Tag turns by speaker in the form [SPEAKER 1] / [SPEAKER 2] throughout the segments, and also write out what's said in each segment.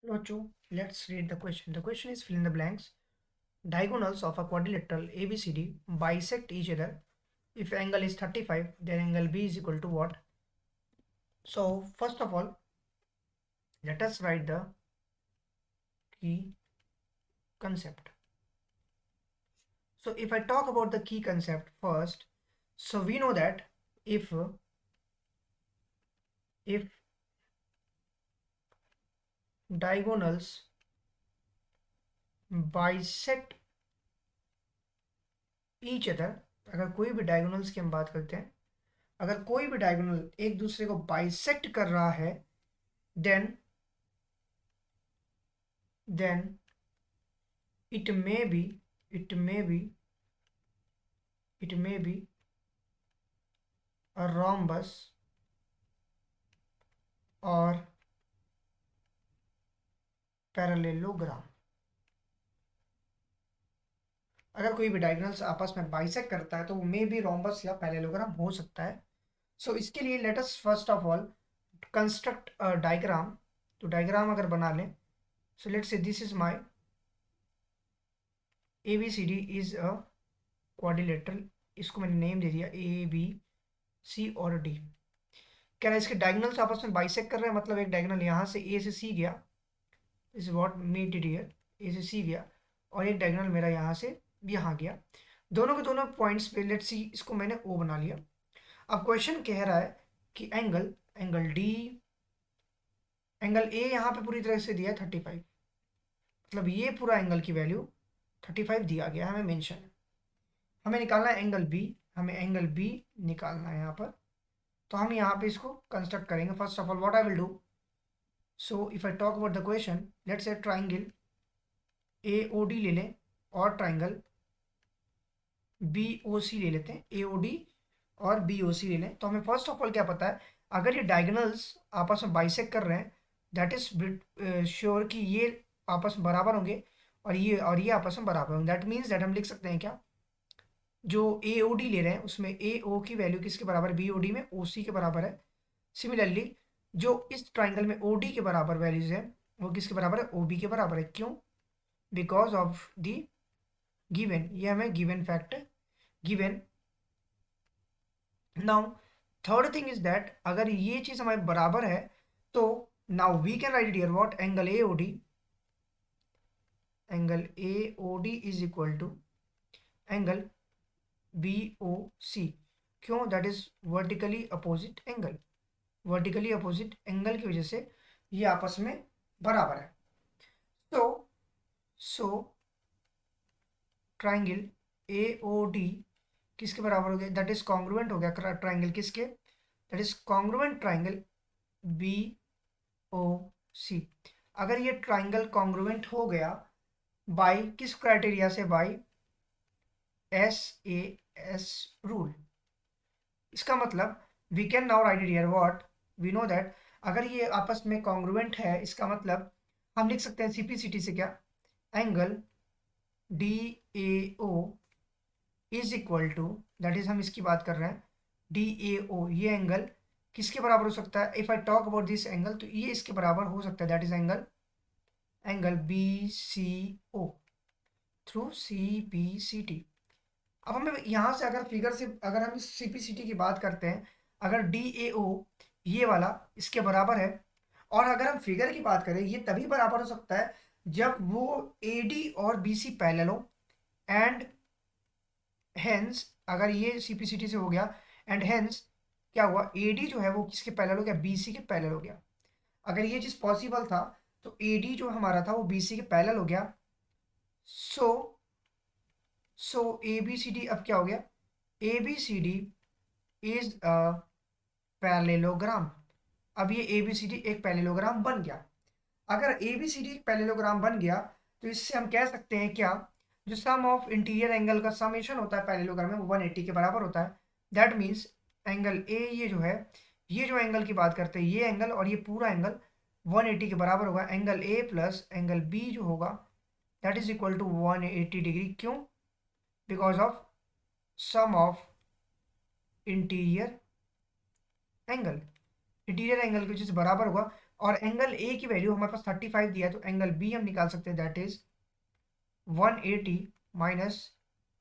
[SPEAKER 1] Locho, let's read the question. The question is fill in the blanks. Diagonals of a quadrilateral ABCD bisect each other. If angle is 35, then angle B is equal to what? So, first of all, let us write the key concept. So, if I talk about the key concept first, so we know that if diagonals bisect each other, अगर कोई भी diagonals की हम बात करते हैं, अगर कोई भी डायगोनल एक दूसरे को बाइसेक्ट कर रहा है, then it may be it may be a rhombus or parallelogram. अगर कोई भी डायगोनल्स आपस में बाइसेक्ट करता है तो वो मे बी रोम्बस या पैरेललोग्राम हो सकता है. सो इसके लिए let us first of all construct a diagram. तो डायग्राम अगर बना लें, so let's say this is my ABCD is a quadrilateral. इसको मैंने नेम दे दिया ABC और D. कह रहा है इसके डायगोनल्स आपस में बाइसेक्ट कर रहे हैं, मतलब एक डायगोनल यहाँ से A से C गया, is what meet it here, A से C गया, और एक डायगोनल मेरा यहाँ से यहाँ गया. दोनों के दोनों पॉइंट्स पे लेट्स सी, इसको मैंने O बना लिया. अब क्वेश्चन कह रहा है कि एंगल D, एंगल A यहाँ पे पूरी तरह से दिया है 35, मतलब ये पूरा एंगल की वैल्यू 35 दिया गया है, हमें मेंशन है. हमें निकालना है एंगल B, हमें एंगल B निकालना है यहाँ पर. तो हम यहाँ पे इसको कंस्ट्रक्ट करेंगे. First of all what I will do, so if I talk about the question, let's say triangle AOD ले लें और ट्राइंगल BOC ले लेते हैं. AOD और BOC ले लें. तो हमें फर्स्ट ऑफ ऑल क्या पता है, अगर ये डायगोनल्स आपस में बाइसेक्ट कर रहे हैं, दैट इज श्योर कि ये आपस में बराबर होंगे और ये आपस में बराबर होंगे. दैट मीन्स दैट हम लिख सकते हैं क्या, जो AOD ले रहे हैं उसमें AO की वैल्यू किसके बराबर है, BOD में OC के बराबर है. सिमिलरली जो इस ट्राइंगल में OD के बराबर वैल्यूज है वो किसके बराबर है, OB के बराबर है. क्यों, बिकॉज ऑफ दी गिवन, ये हमें given fact given. Now third thing is that अगर ये चीज हमारे बराबर है तो now we can write here what, angle AOD is equal to angle BOC. क्यों, that is vertically opposite angle. Vertically opposite angle की वजह से ये आपस में बराबर है. सो ट्राइंगल AOD किसके बराबर हो गया, दैट इज कॉन्ग्रुएंट हो गया ट्राइंगल किसके, that is congruent triangle BOC. अगर ये ट्राइंगल कॉन्ग्रुएंट हो गया बाय किस क्राइटेरिया से, बाय SAS रूल. इसका मतलब we can now write it here what, we know that अगर ये आपस में कॉन्ग्रुएंट है, इसका मतलब हम लिख सकते हैं CPCT से क्या, angle DAO is equal to, that is हम इसकी बात कर रहे हैं DAO, ये एंगल किसके बराबर हो सकता है, if I talk about this angle तो ये इसके बराबर हो सकता है, that is angle BCO through CPCT. अब हमें यहाँ से अगर फिगर से अगर हम इस CPCT की बात करते हैं, अगर DAO ये वाला इसके बराबर है, और अगर हम फिगर की बात करें ये तभी बराबर हो सकता है जब वो AD और BC पैरेलल हो, एंड हेंस अगर ये CPCT से हो गया एंड हेंस क्या हुआ, AD जो है वो किसके पैरेलल हो गया, BC के पैरेलल हो गया. अगर ये चीज़ पॉसिबल था तो AD जो हमारा था वो BC के पैरेलल हो गया. सो ABCD अब क्या हो गया, ABCD इज अ पैरेललोग्राम. अब ये ABCD एक पैरेललोग्राम बन गया. अगर ABCD एक पैरेललोग्राम बन गया तो इससे हम कह सकते हैं क्या, जो सम ऑफ इंटीरियर एंगल का समेशन होता है पैरेललोग्राम में वो 180 के बराबर होता है. दैट मीन्स एंगल A ये जो है, ये जो एंगल की बात करते हैं ये एंगल और ये पूरा एंगल 180 के बराबर होगा. Angle A plus angle B जो होगा that is equal to 180 degree. क्यों, because of sum of interior angle. Interior angle की वजह से बराबर होगा. और एंगल ए की वैल्यू हमारे पास 35 दिया है, तो एंगल बी हम निकाल सकते हैं, that is 180 minus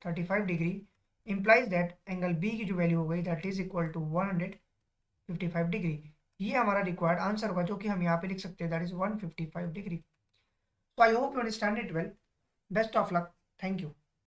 [SPEAKER 1] 35 degree, implies that angle B की जो वैल्यू हो गई that is equal to 155 degree. ये हमारा रिक्वायर्ड आंसर होगा, जो कि हम यहाँ पे लिख सकते हैं, that is 155 degree. So I hope you understand it well. Best of luck. Thank you.